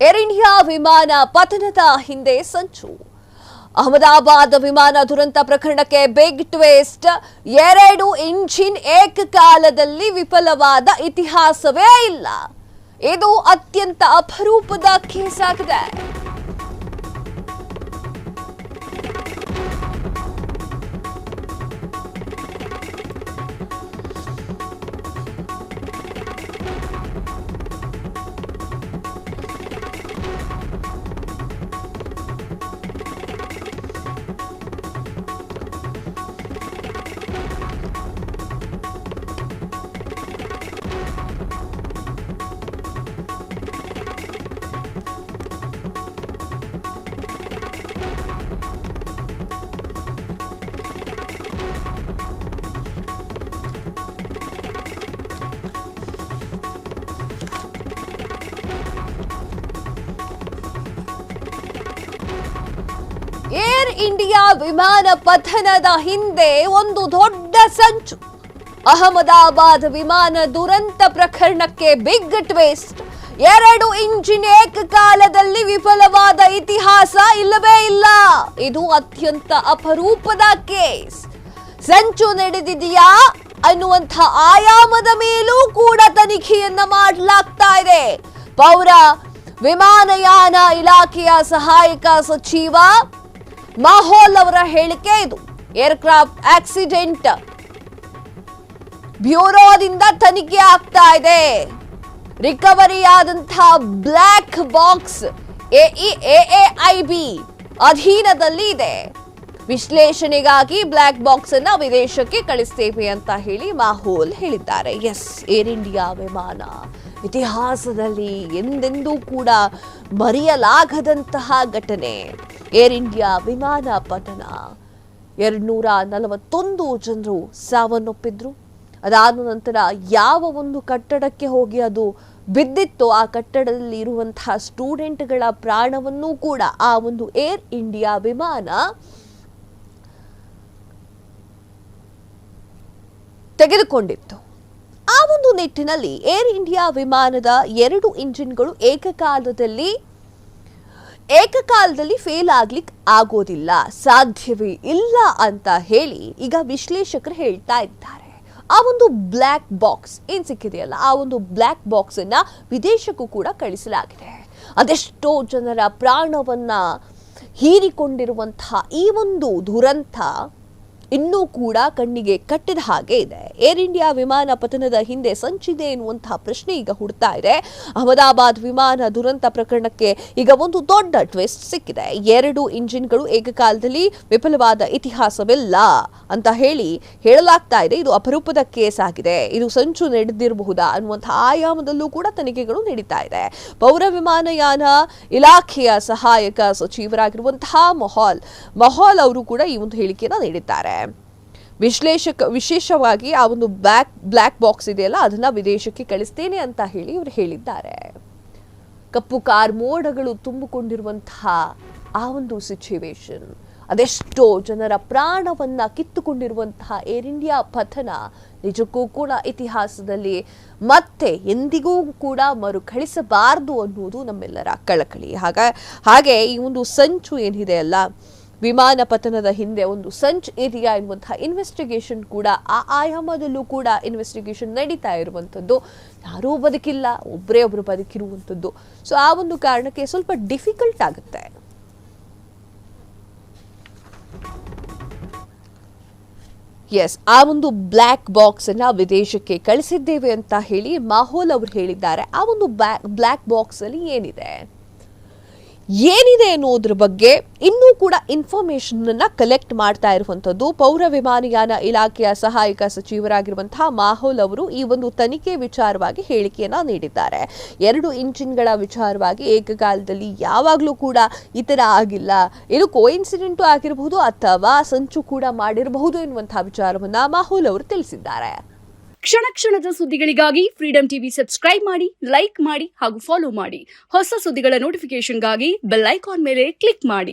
Air India ವಿಮಾನ ಪತನದ ಹಿಂದೆ ಸಂಚು. ಅಹಮದಾಬಾದ್ ವಿಮಾನ ದುರಂತ ಪ್ರಕರಣಕ್ಕೆ ಬಿಗ್ ಟ್ವಿಸ್ಟ್. 2 ಇಂಜಿನ್ ಏಕಕಾಲದಲ್ಲಿ ವಿಫಲವಾದ ಇತಿಹಾಸವೇ ಇಲ್ಲ. ಇದು ಅತ್ಯಂತ ಅಪರೂಪದ ಕೇಸ್ ಆಗಿದೆ. ಏರ್ ಇಂಡಿಯಾ ವಿಮಾನ ಪತನದ ಹಿಂದೆ ಒಂದು ದೊಡ್ಡ ಸಂಚು. ಅಹಮದಾಬಾದ್ ವಿಮಾನ ದುರಂತ ಪ್ರಕರಣಕ್ಕೆ ಬಿಗ್ ಟ್ವಿಸ್ಟ್. 2 ಇಂಜಿನ್ ಏಕಕಾಲದಲ್ಲಿ ವಿಫಲವಾದ ಇತಿಹಾಸ ಇಲ್ಲವೇ ಇಲ್ಲ. ಇದು ಅತ್ಯಂತ ಅಪರೂಪದ ಕೇಸ್. ಸಂಚು ನಡೆದಿದೆಯಾ ಅನ್ನುವಂಥ ಆಯಾಮದ ಮೇಲೂ ಕೂಡ ತನಿಖೆಯನ್ನ ಮಾಡಲಾಗ್ತಾ ಇದೆ. ಪೌರ ವಿಮಾನಯಾನ ಇಲಾಖೆಯ ಸಹಾಯಕ ಸಚಿವ ಮಾಹೋಲ್ ಅವರ ಹೇಳಿಕೆ ಇದು. ಏರ್ಕ್ರಾಫ್ಟ್ ಆಕ್ಸಿಡೆಂಟ್ ಬ್ಯೂರೋದಿಂದ ತನಿಖೆ ಆಗ್ತಾ ಇದೆ. ರಿಕವರಿಯಾದಂತಹ ಬ್ಲಾಕ್ ಬಾಕ್ಸ್ AAIB ಅಧೀನದಲ್ಲಿ ಇದೆ. ವಿಶ್ಲೇಷಣೆಗಾಗಿ ಬ್ಲಾಕ್ ಬಾಕ್ಸ್ ಅನ್ನ ವಿದೇಶಕ್ಕೆ ಕಳಿಸ್ತೇವೆ ಅಂತ ಹೇಳಿ ಮಾಹೋಲ್ ಹೇಳಿದ್ದಾರೆ. ಎಸ್, ಏರ್ ಇಂಡಿಯಾ ವಿಮಾನ ಇತಿಹಾಸದಲ್ಲಿ ಎಂದೆಂದೂ ಕೂಡ ಮರೆಯಲಾಗದಂತಹ ಘಟನೆ. ಏರ್ ಇಂಡಿಯಾ ವಿಮಾನ ಪತನ. 241 ಜನರು ಸಾವನ್ನಪ್ಪಿದ್ರು. ಅದಾದ ನಂತರ ಯಾವ ಒಂದು ಕಟ್ಟಡಕ್ಕೆ ಹೋಗಿ ಅದು ಬಿದ್ದಿತ್ತು, ಆ ಕಟ್ಟಡದಲ್ಲಿ ಇರುವಂತಹ ಸ್ಟೂಡೆಂಟ್ಗಳ ಪ್ರಾಣವನ್ನೂ ಕೂಡ ಆ ಒಂದು ಏರ್ ಇಂಡಿಯಾ ವಿಮಾನ ತೆಗೆದುಕೊಂಡಿತ್ತು. ಆ ಒಂದು ನಿಟ್ಟಿನಲ್ಲಿ ಏರ್ ಇಂಡಿಯಾ ವಿಮಾನದ 2 ಇಂಜಿನ್ಗಳು ಏಕಕಾಲದಲ್ಲಿ ಫೇಲ್ ಆಗ್ಲಿಕ್ಕೆ ಆಗೋದಿಲ್ಲ, ಸಾಧ್ಯವೇ ಇಲ್ಲ ಅಂತ ಹೇಳಿ ಈಗ ವಿಶ್ಲೇಷಕರು ಹೇಳ್ತಾ ಇದ್ದಾರೆ. ಆ ಒಂದು ಬ್ಲ್ಯಾಕ್ ಬಾಕ್ಸ್ ಏನ್ ಸಿಕ್ಕಿದೆಯಲ್ಲ, ಆ ಒಂದು ಬ್ಲ್ಯಾಕ್ ಬಾಕ್ಸ್ ಅನ್ನ ವಿದೇಶಕ್ಕೂ ಕೂಡ ಕಳಿಸಲಾಗಿದೆ. ಅದೆಷ್ಟೋ ಜನರ ಪ್ರಾಣವನ್ನ ಹೀರಿಕೊಂಡಿರುವಂತಹ ಈ ಒಂದು ದುರಂತ ಇನ್ನೂ ಕೂಡ ಕಣ್ಣಿಗೆ ಕಟ್ಟಿದ ಹಾಗೆ ಇದೆ. ಏರ್ ಇಂಡಿಯಾ ವಿಮಾನ ಪತನದ ಹಿಂದೆ ಸಂಚಿದೆ ಎನ್ನುವಂತಹ ಪ್ರಶ್ನೆ ಈಗ ಹುಡ್ತಾ ಇದೆ. ಅಹಮದಾಬಾದ್ ವಿಮಾನ ದುರಂತ ಪ್ರಕರಣಕ್ಕೆ ಈಗ ಒಂದು ದೊಡ್ಡ ಟ್ವಿಸ್ಟ್ ಸಿಕ್ಕಿದೆ. 2 ಇಂಜಿನ್ಗಳು ಏಕಕಾಲದಲ್ಲಿ ವಿಫಲವಾದ ಇತಿಹಾಸವಿಲ್ಲ ಅಂತ ಹೇಳಲಾಗ್ತಾ ಇದೆ. ಇದು ಅಪರೂಪದ ಕೇಸ್ ಆಗಿದೆ. ಇದು ಸಂಚು ನಡೆದಿರಬಹುದಾ ಅನ್ನುವಂತಹ ಆಯಾಮದಲ್ಲೂ ಕೂಡ ತನಿಖೆಗಳು ನಡೀತಾ ಇದೆ. ಪೌರ ವಿಮಾನಯಾನ ಇಲಾಖೆಯ ಸಹಾಯಕ ಸಚಿವರಾಗಿರುವಂತಹ ಮಾಹೋಲ್ ಅವರು ಕೂಡ ಈ ಒಂದು ಹೇಳಿಕೆಯನ್ನು ನೀಡಿದ್ದಾರೆ. ವಿಶೇಷವಾಗಿ ಆ ಒಂದು ಬ್ಲ್ಯಾಕ್ ಬಾಕ್ಸ್ ಇದೆಯಲ್ಲ, ಅದನ್ನ ವಿದೇಶಕ್ಕೆ ಕಳಿಸ್ತೇನೆ ಅಂತ ಹೇಳಿ ಇವರು ಹೇಳಿದ್ದಾರೆ. ಕಪ್ಪು ಕಾರ್ ಮೋಡಗಳು ತುಂಬಿಕೊಂಡಿರುವಂತಹ ಆ ಒಂದು ಸಿಚುವೇಶನ್, ಅದೆಷ್ಟೋ ಜನರ ಪ್ರಾಣವನ್ನ ಕಿತ್ತುಕೊಂಡಿರುವಂತಹ ಏರ್ ಇಂಡಿಯಾ ಪತನ ನಿಜಕ್ಕೂ ಕೂಡ ಇತಿಹಾಸದಲ್ಲಿ ಮತ್ತೆ ಎಂದಿಗೂ ಕೂಡ ಮರುಕಳಿಸಬಾರದು ಅನ್ನುವುದು ನಮ್ಮೆಲ್ಲರ ಕಳಕಳಿ. ಹಾಗೆ ಈ ಒಂದು ಸಂಚು ಏನಿದೆ ಅಲ್ಲ, ವಿಮಾನ ಪತನದ ಹಿಂದೆ ಒಂದು ಸಂಚು ಇದೆಯಾ ಎನ್ನುವಂತಹ ಇನ್ವೆಸ್ಟಿಗೇಷನ್ ಕೂಡ ಆ ಆಯಾಮದಲ್ಲೂ ಕೂಡ ಇನ್ವೆಸ್ಟಿಗೇಷನ್ ನಡೀತಾ ಇರುವಂಥದ್ದು. ಯಾರೂ ಬದುಕಿಲ್ಲ, ಒಬ್ಬರು ಬದುಕಿರುವಂಥದ್ದು. ಸೊ ಆ ಒಂದು ಕಾರಣಕ್ಕೆ ಸ್ವಲ್ಪ ಡಿಫಿಕಲ್ಟ್ ಆಗುತ್ತೆ. ಎಸ್, ಆ ಒಂದು ಬ್ಲ್ಯಾಕ್ ಬಾಕ್ಸ್ ಅನ್ನ ವಿದೇಶಕ್ಕೆ ಕಳಿಸಿದ್ದೇವೆ ಅಂತ ಹೇಳಿ ಮಾಹೋಲ್ ಅವರು ಹೇಳಿದ್ದಾರೆ. ಆ ಒಂದು ಬ್ಲ್ಯಾಕ್ ಬಾಕ್ಸ್ ಅಲ್ಲಿ ಏನಿದೆ ಅನ್ನೋದ್ರ ಬಗ್ಗೆ ಇನ್ನೂ ಕೂಡ ಇನ್ಫಾರ್ಮೇಶನ್ ಅನ್ನ ಕಲೆಕ್ಟ್ ಮಾಡ್ತಾ ಇರುವಂತದ್ದು ಪೌರ ವಿಮಾನಯಾನ ಇಲಾಖೆಯ ಸಹಾಯಕ ಸಚಿವರಾಗಿರುವಂತಹ ಮಾಹೋಲ್ ಅವರು ಈ ಒಂದು ತನಿಖೆ ವಿಚಾರವಾಗಿ ಹೇಳಿಕೆಯನ್ನ ನೀಡಿದ್ದಾರೆ. 2 ಇಂಜಿನ್ಗಳ ವಿಚಾರವಾಗಿ ಏಕಕಾಲದಲ್ಲಿ ಯಾವಾಗಲೂ ಕೂಡ ಈ ತರ ಆಗಿಲ್ಲ, ಇದು ಕೋಇನ್ಸಿಡೆಂಟ್ ಆಗಿರಬಹುದು ಅಥವಾ ಸಂಚು ಕೂಡ ಮಾಡಿರಬಹುದು ಎನ್ನುವಂತಹ ವಿಚಾರವನ್ನ ಮಾಹೋಲ್ ಅವರು ತಿಳಿಸಿದ್ದಾರೆ. ಕ್ಷಣ ಕ್ಷಣದ ಸುದ್ದಿಗಳಿಗಾಗಿ ಫ್ರೀಡಂ ಟಿವಿ ಸಬ್ಸ್ಕ್ರೈಬ್ ಮಾಡಿ, ಲೈಕ್ ಮಾಡಿ ಹಾಗೂ ಫಾಲೋ ಮಾಡಿ. ಹೊಸ ಸುದ್ದಿಗಳ ನೋಟಿಫಿಕೇಶನ್ಗಾಗಿ ಬೆಲ್ ಐಕಾನ್ ಮೇಲೆ ಕ್ಲಿಕ್ ಮಾಡಿ.